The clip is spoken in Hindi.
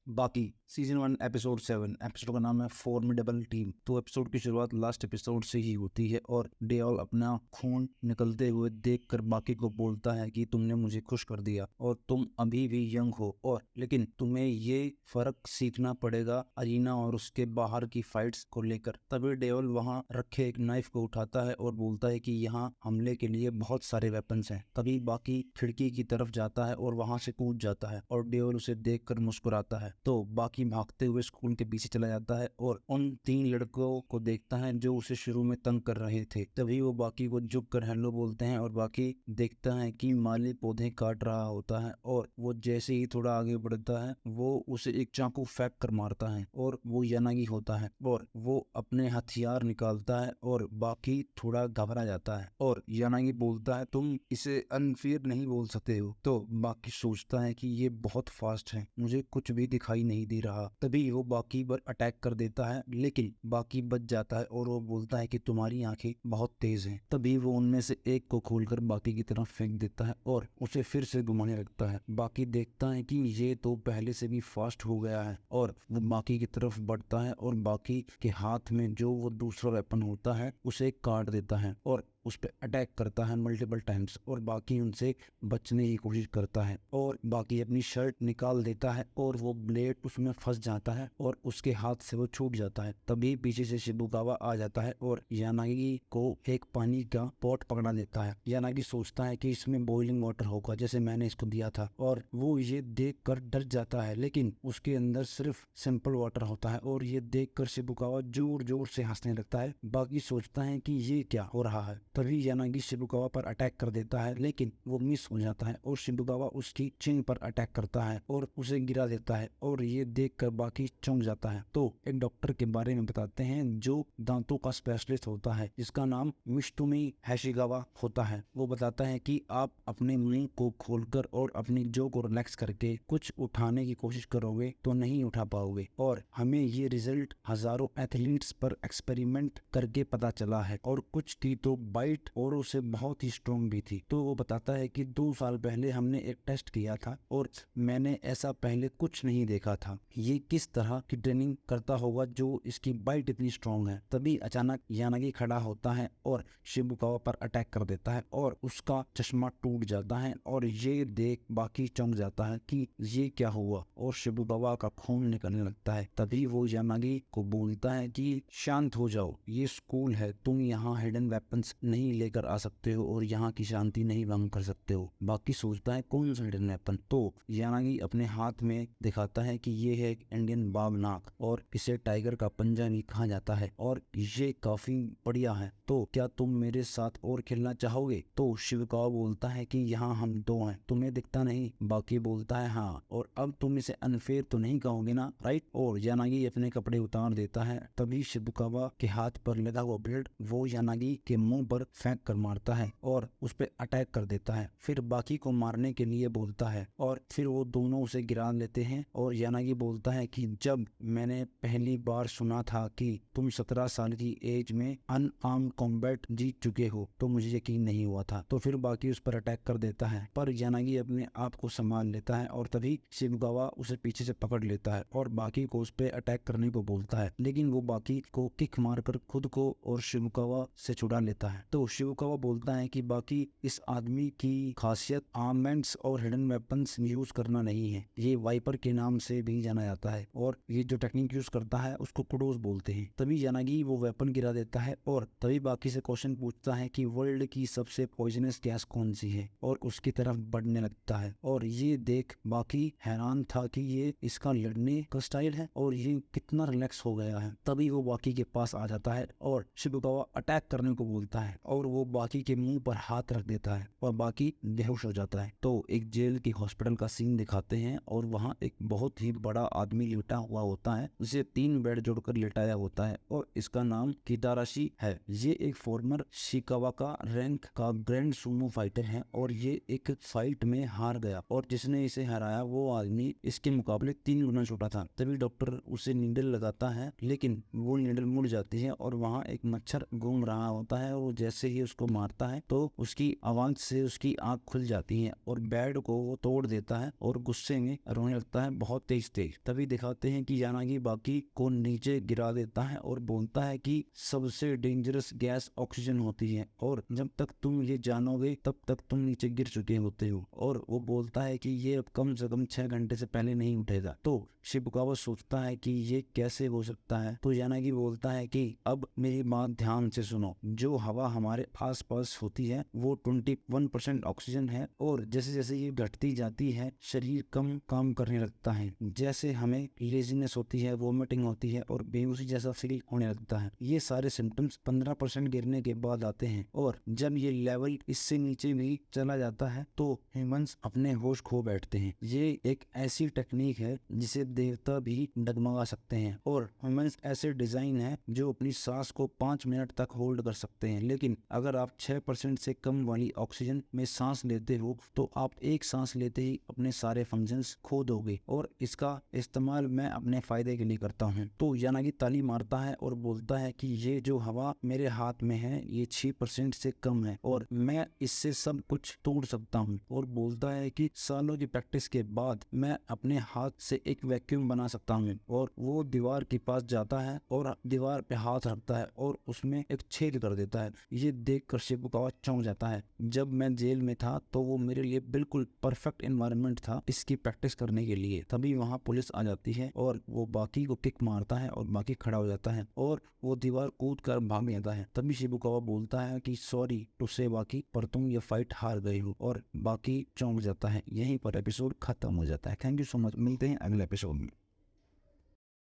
बाकी सीजन 1 एपिसोड 7। एपिसोड का नाम है फॉर्मिडेबल टीम। तो एपिसोड की शुरुआत लास्ट एपिसोड से ही होती है और डेओल अपना खून निकलते हुए देखकर बाकी को बोलता है कि तुमने मुझे खुश कर दिया और तुम अभी भी यंग हो, और लेकिन तुम्हें ये फर्क सीखना पड़ेगा अरीना और उसके बाहर की फाइट्स को लेकर। तभी डेओल वहां रखे एक नाइफ को उठाता है और बोलता है कि यहाँ हमले के लिए बहुत सारे वेपन्स हैं। तभी बाकी खिड़की की तरफ जाता है और वहां से कूद जाता है और डेओल उसे देखकर मुस्कुराता है। तो बाकी भागते हुए स्कूल के पीछे चला जाता है और उन 3 लड़कों को देखता है जो उसे शुरू में तंग कर रहे थे। तभी वो बाकी को झुक कर हेलो बोलते हैं और बाकी देखता है कि माली पौधे काट रहा होता है और वो जैसे ही थोड़ा आगे बढ़ता है वो उसे एक चाकू फेंक कर मारता है और वो यानागी होता है और वो अपने हथियार निकालता है और बाकी थोड़ा घबरा जाता है और यानागी बोलता है तुम इसे अनफेयर नहीं बोल सकते हो। तो बाकी सोचता है कि ये बहुत फास्ट है, मुझे कुछ भी दिखाई नहीं दे रहा। तभी वो बाकी पर अटैक कर देता है लेकिन बाकी बच जाता है और वो बोलता है कि तुम्हारी आंखें बहुत तेज हैं। तभी वो उनमें से एक को खोलकर बाकी की तरफ फेंक देता है और उसे फिर से घुमाने लगता है। बाकी देखता है कि ये तो पहले से भी फास्ट हो गया है और वो बाकी की तरफ बढ़ता है और बाकी के हाथ में जो वो दूसरा वेपन होता है उसे काट देता है और उस पर अटैक करता है मल्टीपल टाइम्स और बाकी उनसे बचने की कोशिश करता है और बाकी अपनी शर्ट निकाल देता है और वो ब्लेड उसमें फंस जाता है और उसके हाथ से वो छूट जाता है। तभी पीछे से शिबुकावा आ जाता है और यानागी को एक पानी का पॉट पकड़ा देता है। यानागी सोचता है कि इसमें बॉइलिंग वाटर होगा जैसे मैंने इसको दिया था और वो ये देख कर डर जाता है, लेकिन उसके अंदर सिर्फ सिंपल वाटर होता है और ये देख कर शिबुकावा जोर जोर से हंसने लगता है। बाकी सोचता है कि ये क्या हो रहा है। तभी यानागी शिबुकावा पर अटैक कर देता है लेकिन वो मिस हो जाता है और शिबुकावा उसकी चिन पर अटैक करता है और उसे गिरा देता है और ये देखकर बाकी चौंक जाता है। तो एक डॉक्टर के बारे में बताते हैं जो दांतों का स्पेशलिस्ट होता है, जिसका नाम मित्सुमी हैशिगावा होता है। वो बताता है कि आप अपने मुंह को खोलकर और अपनी जो को रिलैक्स करके कुछ उठाने की कोशिश करोगे तो नहीं उठा पाओगे, और हमें ये रिजल्ट हजारों एथलीट्स पर एक्सपेरिमेंट करके पता चला है और कुछ की तो बाइट और उसे बहुत ही स्ट्रॉन्ग भी थी। तो वो बताता है कि 2 साल पहले हमने एक टेस्ट किया था और मैंने ऐसा पहले कुछ नहीं देखा था। ये किस तरह की ट्रेनिंग करता होगा जो इसकी बाइट इतनी स्ट्रॉन्ग है। तभी अचानक यानागी खड़ा होता है और शिबुकावा पर अटैक कर देता है और उसका चश्मा टूट जाता है और ये देख बाकी चौंक जाता है कि ये क्या हुआ और शिबुकावा का खून निकलने लगता है। तभी वो यानागी को बोलता है कि शांत हो जाओ, ये स्कूल है, तुम यहाँ हिडन वेपन्स नहीं लेकर आ सकते हो और यहाँ की शांति नहीं भंग कर सकते हो। बाकी सोचता है कौन सा हिडन वेपन। तो यानागी अपने हाथ में दिखाता है कि ये है एक इंडियन बाघनाग और इसे टाइगर का पंजा भी कहा जाता है और ये काफी बढ़िया है। तो क्या तुम मेरे साथ और खेलना चाहोगे? तो शिवकावा बोलता है कि यहाँ हम 2 हैं, तुम्हें दिखता नहीं? बाकी बोलता है हाँ, और अब तुम इसे अनफेयर तो नहीं कहोगे ना, राइट? और यानागी अपने कपड़े उतार देता है। तभी शिवकावा के हाथ पर लगा हुआ ब्लेड वो यानागी के मुंह पर फेंक कर मारता है और उस पर अटैक कर देता है। फिर बाकी को मारने के लिए बोलता है और फिर वो दोनों उसे गिरा लेते हैं और यानागी बोलता है कि जब मैंने पहली बार सुना था कि तुम 17 साल की एज में अनआर्म्ड कॉम्बैट जीत चुके हो तो मुझे यकीन नहीं हुआ था। तो फिर बाकी उस पर अटैक कर देता है पर यानागी अपने आप को संभाल लेता है और तभी शिवकावा उसे पीछे से पकड़ लेता है और बाकी को उस पर अटैक करने को बोलता है, लेकिन वो बाकी को किक मारकर खुद को और शिवकावा से छुड़ा लेता है। तो शिवकावा बोलता है कि बाकी इस आदमी की खासियत आर्मेंट्स और हिडन वेपन्स यूज करना नहीं है, ये वाइपर के नाम से भी जाना जाता है और ये जो टेक्निक यूज करता है उसको कुडोस बोलते हैं। तभी यानागी वो वेपन गिरा देता है और तभी बाकी से क्वेश्चन पूछता है कि वर्ल्ड की सबसे पॉइजनस गैस कौन सी है और उसकी तरफ बढ़ने लगता है और ये देख बाकी हैरान था कि ये इसका लड़ने का स्टाइल है और ये कितना रिलैक्स हो गया है। तभी वो बाकी के पास आ जाता है और शिबुकावा अटैक करने को बोलता है और वो बाकी के मुंह पर हाथ रख देता है और बाकी बेहोश हो जाता है। तो एक जेल की हॉस्पिटल का सीन दिखाते हैं और वहाँ एक बहुत ही बड़ा आदमी लेटा हुआ होता है, जिसे 3 बेड जोड़कर लेटाया होता है और इसका नाम किताराशी है। ये एक फॉर्मर शिकावाका रैंक का ग्रैंड सुमो फाइटर है और ये एक फाइट में हार गया और जिसने इसे हराया वो आदमी इसके मुकाबले 3 गुना छोटा था। तभी डॉक्टर उसे नीडल लगाता है लेकिन वो नीडल मुड़ जाती है और वहाँ एक मच्छर घूम रहा होता है और जैसे जैसे ही उसको मारता है तो उसकी आवाज से उसकी आंख खुल जाती है और बेड को वो तोड़ देता है और गुस्से में रोने लगता है बहुत तेज तेज। तभी दिखाते हैं कि यानागी बाकी को नीचे गिरा देता है और बोलता है कि सबसे डेंजरस गैस ऑक्सीजन होती है और जब तक तुम ये जानोगे तब तक तुम नीचे गिर चुके होते हो। और वो बोलता है कि ये अब कम से कम 6 घंटे से पहले नहीं उठेगा। तो शिबुकावा सोचता है कि ये कैसे हो सकता है। तो यानागी बोलता है कि अब मेरी बात ध्यान से सुनो, जो हवा हमारे आसपास होती है वो 21% ऑक्सीजन है और जैसे जैसे ये घटती जाती है शरीर कम काम करने लगता है। जैसे हमें लेजीनेस होती है, वोमिटिंग होती है और बेहोशी जैसा फील होने लगता है। ये सारे सिम्टम्स 15% गिरने के बाद आते हैं और जब ये लेवल इससे नीचे भी चला जाता है तो ह्यूमंस अपने होश खो बैठते हैं। ये एक ऐसी टेक्निक है जिसे देवता भी डगमगा सकते हैं और ह्यूमंस ऐसे डिजाइन है जो अपनी सांस को 5 मिनट तक होल्ड कर सकते हैं। लेकिन अगर आप 6% से कम वाली ऑक्सीजन में सांस लेते हो तो आप एक सांस लेते ही अपने सारे फंक्शंस खो दोगे और इसका इस्तेमाल मैं अपने फायदे के लिए करता हूँ। तो यानागी ताली मारता है और बोलता है कि ये जो हवा मेरे हाथ में है ये 6% से कम है और मैं इससे सब कुछ तोड़ सकता हूँ। और बोलता है कि सालों की प्रैक्टिस के बाद मैं अपने हाथ से एक वैक्यूम बना सकता हूँ। और वो दीवार के पास जाता है और दीवार पे हाथ रखता है और उसमें एक छेद कर देता है। ये देख कर शिबुकावा चौंक जाता है। जब मैं जेल में था तो वो मेरे लिए बिल्कुल परफेक्ट एनवायरनमेंट था इसकी प्रैक्टिस करने के लिए। तभी वहाँ पुलिस आ जाती है और वो बाकी को किक मारता है और बाकी खड़ा हो जाता है और वो दीवार कूद कर भाग जाता है। तभी शिबुकावा बोलता है कि सॉरी टू से बाकी, पर तुम ये फाइट हार गए हो और बाकी चौंक जाता है। यहीं पर एपिसोड खत्म हो जाता है। थैंक यू सो मच, मिलते हैं अगले एपिसोड में।